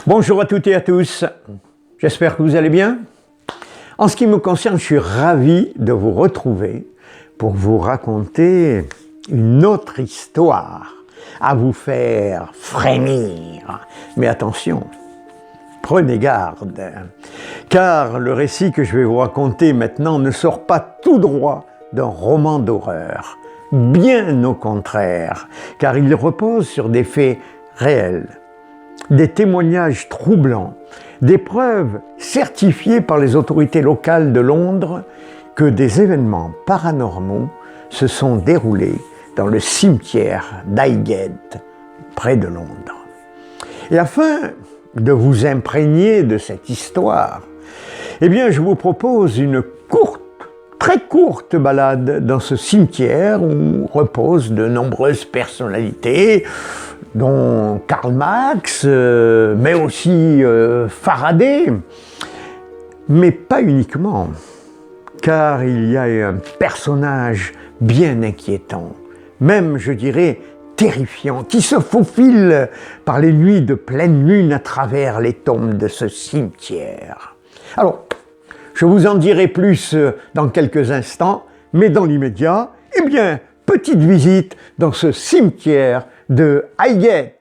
Bonjour à toutes et à tous, j'espère que vous allez bien. En ce qui me concerne, je suis ravi de vous retrouver pour vous raconter une autre histoire à vous faire frémir. Mais attention, prenez garde, car le récit que je vais vous raconter maintenant ne sort pas tout droit d'un roman d'horreur. Bien au contraire, car il repose sur des faits réels, des témoignages troublants, des preuves certifiées par les autorités locales de Londres que des événements paranormaux se sont déroulés dans le cimetière d'Highgate, près de Londres. Et afin de vous imprégner de cette histoire, eh bien, je vous propose une très courte balade dans ce cimetière où reposent de nombreuses personnalités, dont Karl Marx, mais aussi Faraday, mais pas uniquement, car il y a un personnage bien inquiétant, même je dirais terrifiant, qui se faufile par les nuits de pleine lune à travers les tombes de ce cimetière. Alors, je vous en dirai plus dans quelques instants, mais dans l'immédiat, eh bien, petite visite dans ce cimetière de Highgate.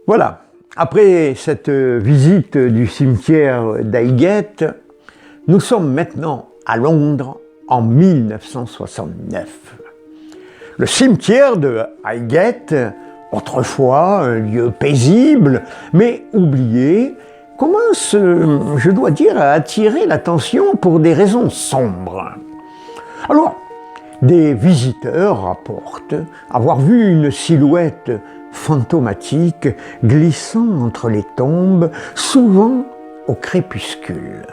Voilà, après cette visite du cimetière d'Highgate, nous sommes maintenant à Londres en 1969. Le cimetière de Highgate, autrefois un lieu paisible, mais oublié, commence, je dois dire, à attirer l'attention pour des raisons sombres. Alors, des visiteurs rapportent avoir vu une silhouette fantomatique glissant entre les tombes, souvent au crépuscule.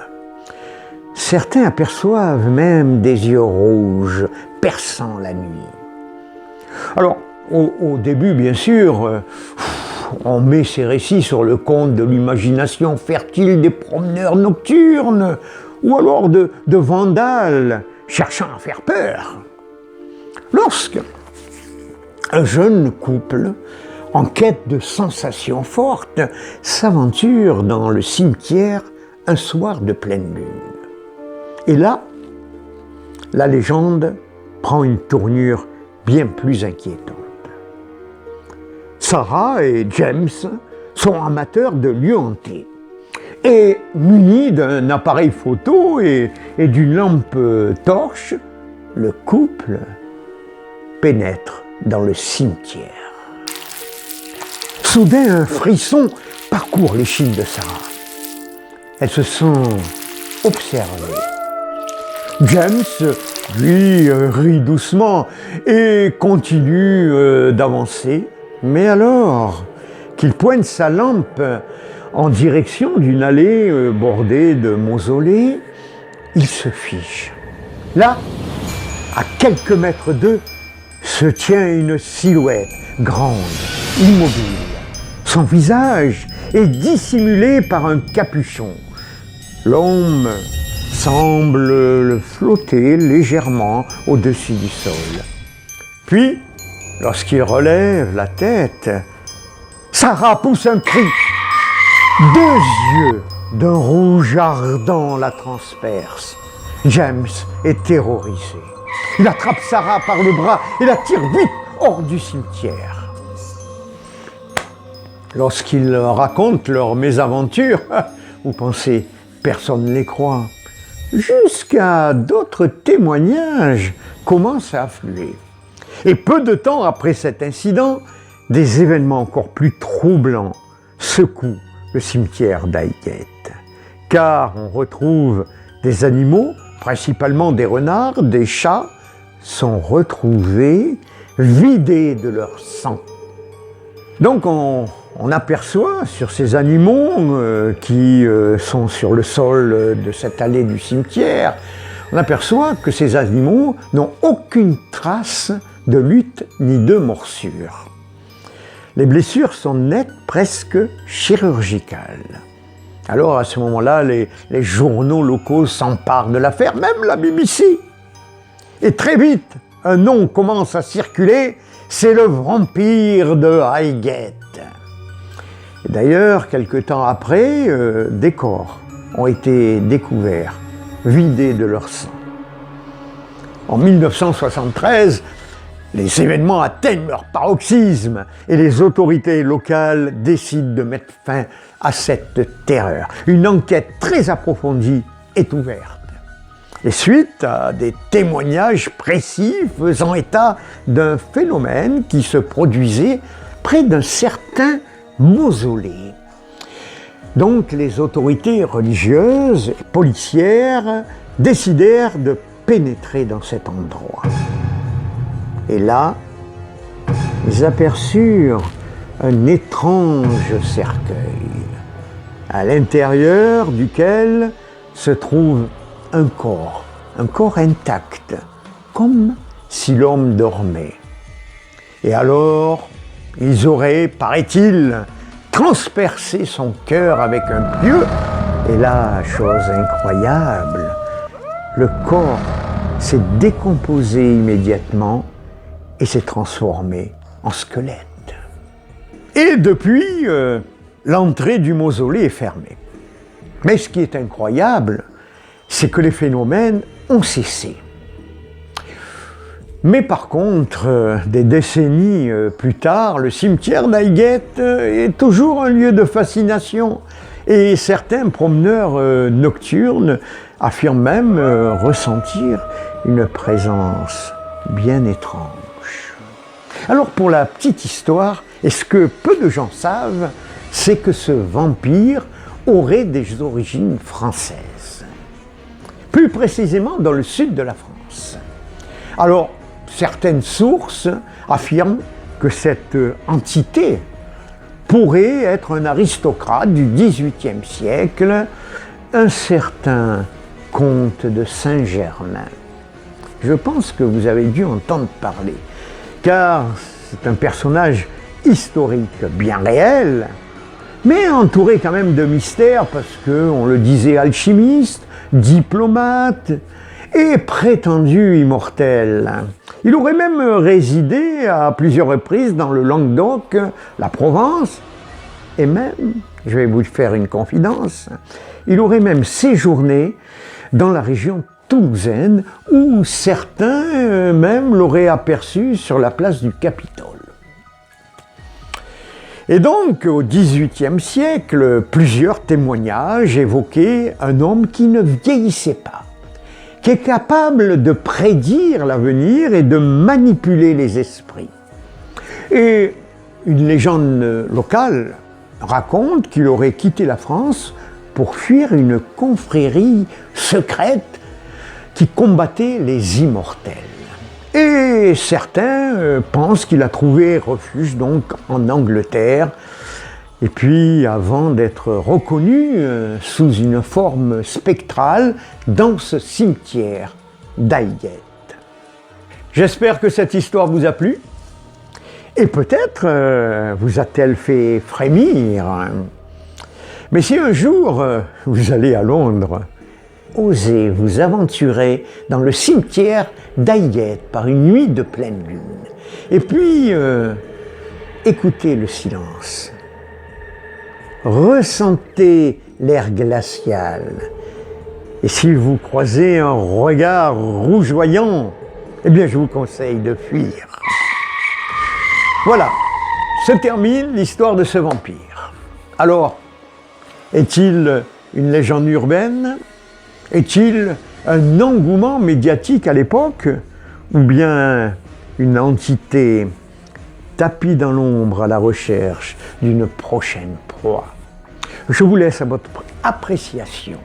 Certains aperçoivent même des yeux rouges perçant la nuit. Alors, au début, bien sûr, on met ces récits sur le compte de l'imagination fertile des promeneurs nocturnes, ou alors de vandales cherchant à faire peur. Lorsque un jeune couple, en quête de sensations fortes, s'aventure dans le cimetière un soir de pleine lune. Et là, la légende prend une tournure bien plus inquiétante. Sarah et James sont amateurs de lieux hantés. Et munis d'un appareil photo et d'une lampe torche, le couple pénètre dans le cimetière. Soudain, un frisson parcourt l'échine de Sarah. Elle se sent observée. James, lui, rit doucement et continue d'avancer. Mais alors qu'il pointe sa lampe en direction d'une allée bordée de mausolées, il se fige. Là, à quelques mètres d'eux, se tient une silhouette grande, immobile. Son visage est dissimulé par un capuchon. L'homme semble flotter légèrement au-dessus du sol. Puis, lorsqu'il relève la tête, Sarah pousse un cri. Deux yeux d'un rouge ardent la transpercent. James est terrorisé. Il attrape Sarah par le bras et la tire vite hors du cimetière. Lorsqu'ils racontent leur mésaventure, vous pensez, personne ne les croit. Jusqu'à d'autres témoignages commencent à affluer. Et peu de temps après cet incident, des événements encore plus troublants secouent le cimetière d'Highgate. Car on retrouve des animaux principalement des renards, des chats, sont retrouvés vidés de leur sang. Donc on aperçoit sur ces animaux qui sont sur le sol de cette allée du cimetière, on aperçoit que ces animaux n'ont aucune trace de lutte ni de morsure. Les blessures sont nettes, presque chirurgicales. Alors à ce moment-là, les journaux locaux s'emparent de l'affaire, même la BBC. Et très vite, un nom commence à circuler, c'est le vampire de Highgate. D'ailleurs, quelque temps après, des corps ont été découverts, vidés de leur sang. En 1973, les événements atteignent leur paroxysme et les autorités locales décident de mettre fin à cette terreur. Une enquête très approfondie est ouverte. Et suite à des témoignages précis faisant état d'un phénomène qui se produisait près d'un certain mausolée. Donc les autorités religieuses et policières décidèrent de pénétrer dans cet endroit. Et là, ils aperçurent un étrange cercueil, à l'intérieur duquel se trouve un corps intact, comme si l'homme dormait. Et alors, ils auraient, paraît-il, transpercé son cœur avec un pieu. Et là, chose incroyable, le corps s'est décomposé immédiatement et s'est transformé en squelette. Et depuis, l'entrée du mausolée est fermée. Mais ce qui est incroyable, c'est que les phénomènes ont cessé. Mais par contre, des décennies plus tard, le cimetière d'Highgate est toujours un lieu de fascination. Et certains promeneurs nocturnes affirment même ressentir une présence bien étrange. Alors pour la petite histoire, et ce que peu de gens savent, c'est que ce vampire aurait des origines françaises. Plus précisément dans le sud de la France. Alors, certaines sources affirment que cette entité pourrait être un aristocrate du XVIIIe siècle, un certain comte de Saint-Germain. Je pense que vous avez dû entendre parler, car c'est un personnage historique bien réel, mais entouré quand même de mystères parce qu'on le disait alchimiste, diplomate et prétendu immortel. Il aurait même résidé à plusieurs reprises dans le Languedoc, la Provence, et même, je vais vous faire une confidence, il aurait même séjourné dans la région toulousaine où certains même l'auraient aperçu sur la place du Capitole. Et donc, au XVIIIe siècle, plusieurs témoignages évoquaient un homme qui ne vieillissait pas, qui est capable de prédire l'avenir et de manipuler les esprits. Et une légende locale raconte qu'il aurait quitté la France pour fuir une confrérie secrète qui combattait les immortels. Et certains pensent qu'il a trouvé refuge donc en Angleterre, et puis avant d'être reconnu sous une forme spectrale dans ce cimetière d'Highgate. J'espère que cette histoire vous a plu, et peut-être vous a-t-elle fait frémir. Mais si un jour vous allez à Londres, osez vous aventurer dans le cimetière d'Highgate par une nuit de pleine lune. Et puis, écoutez le silence. Ressentez l'air glacial. Et si vous croisez un regard rougeoyant, eh bien, je vous conseille de fuir. Voilà, se termine l'histoire de ce vampire. Alors, est-il une légende urbaine ? Est-il un engouement médiatique à l'époque, ou bien une entité tapie dans l'ombre à la recherche d'une prochaine proie? Je vous laisse à votre appréciation.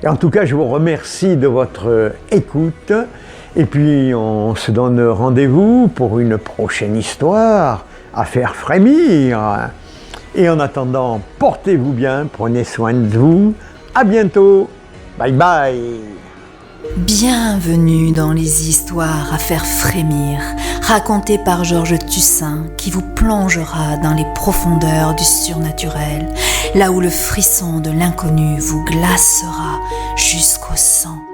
Et en tout cas, je vous remercie de votre écoute. Et puis, on se donne rendez-vous pour une prochaine histoire à faire frémir. Et en attendant, portez-vous bien, prenez soin de vous. À bientôt. Bye bye. Bienvenue dans les histoires à faire frémir, racontées par Georges Tussin, qui vous plongera dans les profondeurs du surnaturel, là où le frisson de l'inconnu vous glacera jusqu'au sang.